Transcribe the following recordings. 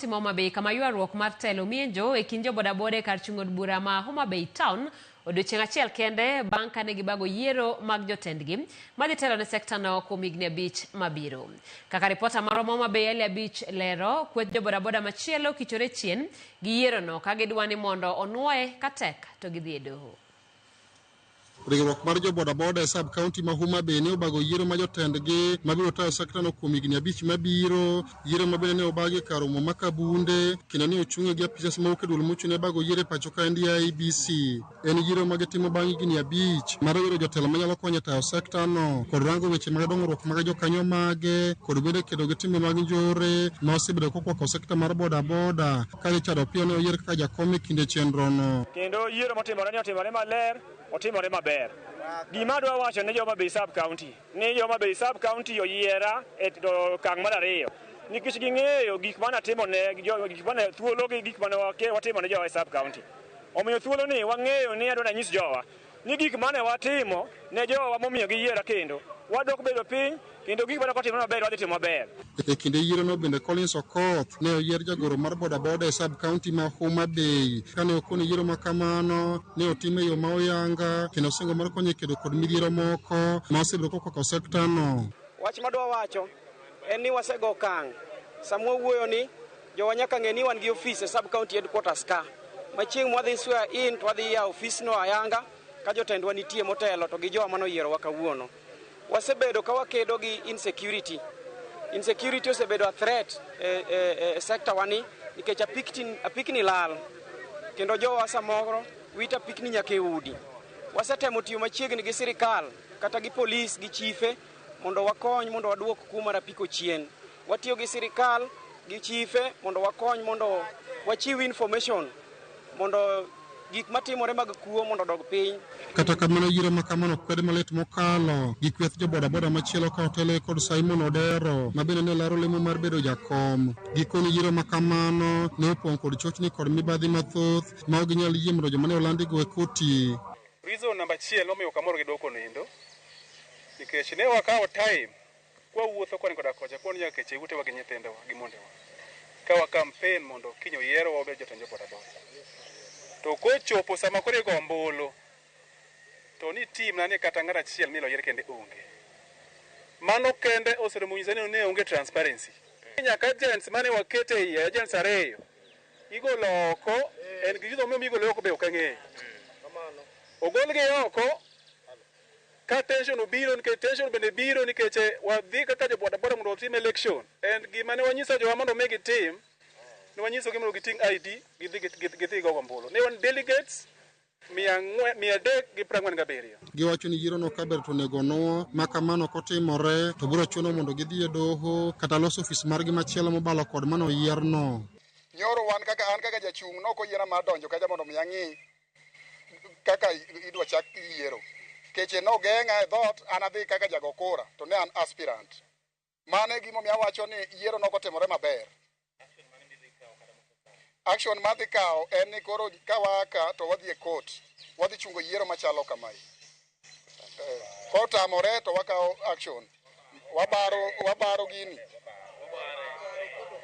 Homa Bay kama ywaruok mar telo mienjo e kind jobodaboda kar chung'od bura ma Homa Bay Town odiochieng' achiel kende bang' kane gibago yiero mag jotendgi madhi telo ne sekta no kuom higni 5 mabiro. Kaka ripota mar Homa Bay Elia Beach lero, kweth jobodaboda machielo kichore chien gi yiero no ka gidwa ni mondo onuoye katek to gidhi e doho. Riwruok mar jobodaboda e sub county ma Homa Bay ne obago yiero ma jotendgi mabiro tayo sekta no kuom higni 5 mabiro. Yiero mabende ne obagi kar romo ma Kabunde kendo ne ochung'e gi apisas mawuok e duol mochung'ne bago yiero e pacho ka IEBC. En yiero ma gitimo bang' higni 5 mar yiero jotelo manyalo konyo tayo sekta no kod rango weche mag dongruok mag jokanyo mage kod bende kedo gi timbe mag njore ma osebedo kokwako sekta mar bodaboda ka Richard Opiyo ne oyier kaka jakom e kinde chenro no. Kendo yiero motimore maler otimore maber. Gima dwa wacho ne Homa Bay sub county ni Homa Bay sub county oyiera e kang' mar ariyo nikech ging'eyo gik mane timo ne gik mane thuolo gi gik mane watimo ne jowa e sub county. Omiyo thuolo ni wang'eyo ni adwa nyis jowa ni gik mane watimo ne jowa momiyo giyiera kendo wadok bedo piny kendo gik mane watimo maber wadhi timo maber. E kinde yiero no bende Collins Okoth ne oyier jagoro mar bodaboda e sub county ma Homa Bay. Kane okone yiero ma kamano ne otime yo ma oyanga kendo osingo mar konyo kedo kod midhiero moko ma osebedo kokwako sekta no. Wach madwa wacho en ni wasego kang' samwa wuoyo ni jowa nyaka ng'e ni wan gi office e sub county headquarters ka machieng' mwadhi swear in to wadhi ya office no ayanga ka jotendwa nitie motelo to gi jowa manoyiero wa kawuono. Wasebedo ka wakedo gi insecurity osebedo a threat e sector wani nikech apikni lal kendo jowa samoro wita apikni nyaka e udi. Wasetemo tiyo machiegni gi sirikal kata gi polis gi chife mondo wakony mondo waduok kuma apiko chien. Watiyo gi sirikal gi chife mondo wakony mondo wachiw information mondo gik matimore mag kuo mondo dog piny. Kata kamano yiero ma kamano kwed malit mokalo gi kweth jobodaboda machielo ka otelo kod Simon Odero ma bende ne laro lemo mar bedo jakom. Gikoni yiero ma kamano ne opong' kod chochni kod mibadhi mathoth ma ok ginyal yie mondo joma ne olandigo e koti. Reason number 1 momiyo kamoro gidoko nindo nikech ne wakawo time kwa wuotho koni koda kocha koni nyaka keche utewa gi nyithindewa gi mondewa kawa campaign mondo kinyo yiero wa obed jotend jobodaboda. To kochopo sama kore go ombulu to ni team nani kata ng'at achiel milo yier kende onge. Mano kende oseromo nyisa ni ne onge transparency. Nyaka agents mane wakete e agents ariyo igolo oko en gido mo igolo oko be ok ang'eyo. Ogolgi oko ka tension obiro nikech tension bende biro nikech wadhi kaka jobodaboda mondo otim election and gima ne wanyisa jowa mondo megi team ne wanyiso gimondo giting' ID gidhi go ombulu. Ne wan delegates 347. Giwacho ni yiero no kaber to nego no ma kamano kotimore to biro chuno mondo gidhi e doho kata loso ofis margi machielo mobalo kod mano yier no. Nyoro an kaka jachung' no koyiera mar donjo kaja mondo mi ang'i kaka idwa chak yiero. Keche no geng'a e dhot an adhi kaka jago kura to ne an aspirant. Mane gimo mi awacho ni yiero no kotimore maber. Action madhi kawo en ni koro kawaka to wadhi e court wadhi chungo yiero machalo kamae. Kotamore to wakawo action wabaro gini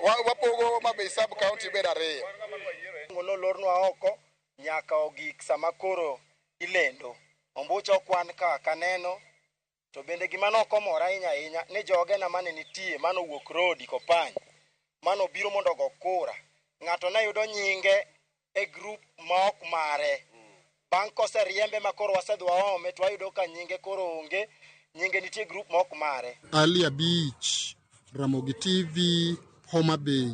wapogo Homa Bay sub county bed ariyo. Ngono lornwa oko nyaka ogik sama koro ilendo ombucho kwan ka kaneno to bende gima nokomora ahinya ni jogena mane nitie mano wuok road Kopany mano biro mondo go kura ng'ato ne yudo nyinge e group ma ok mare bang' koseriembe ma koro wasedwa ome to wayudo ka nyinge koro onge nyinge nitie group ma ok mare. Elia Beach, Ramogi TV, Homa Bay.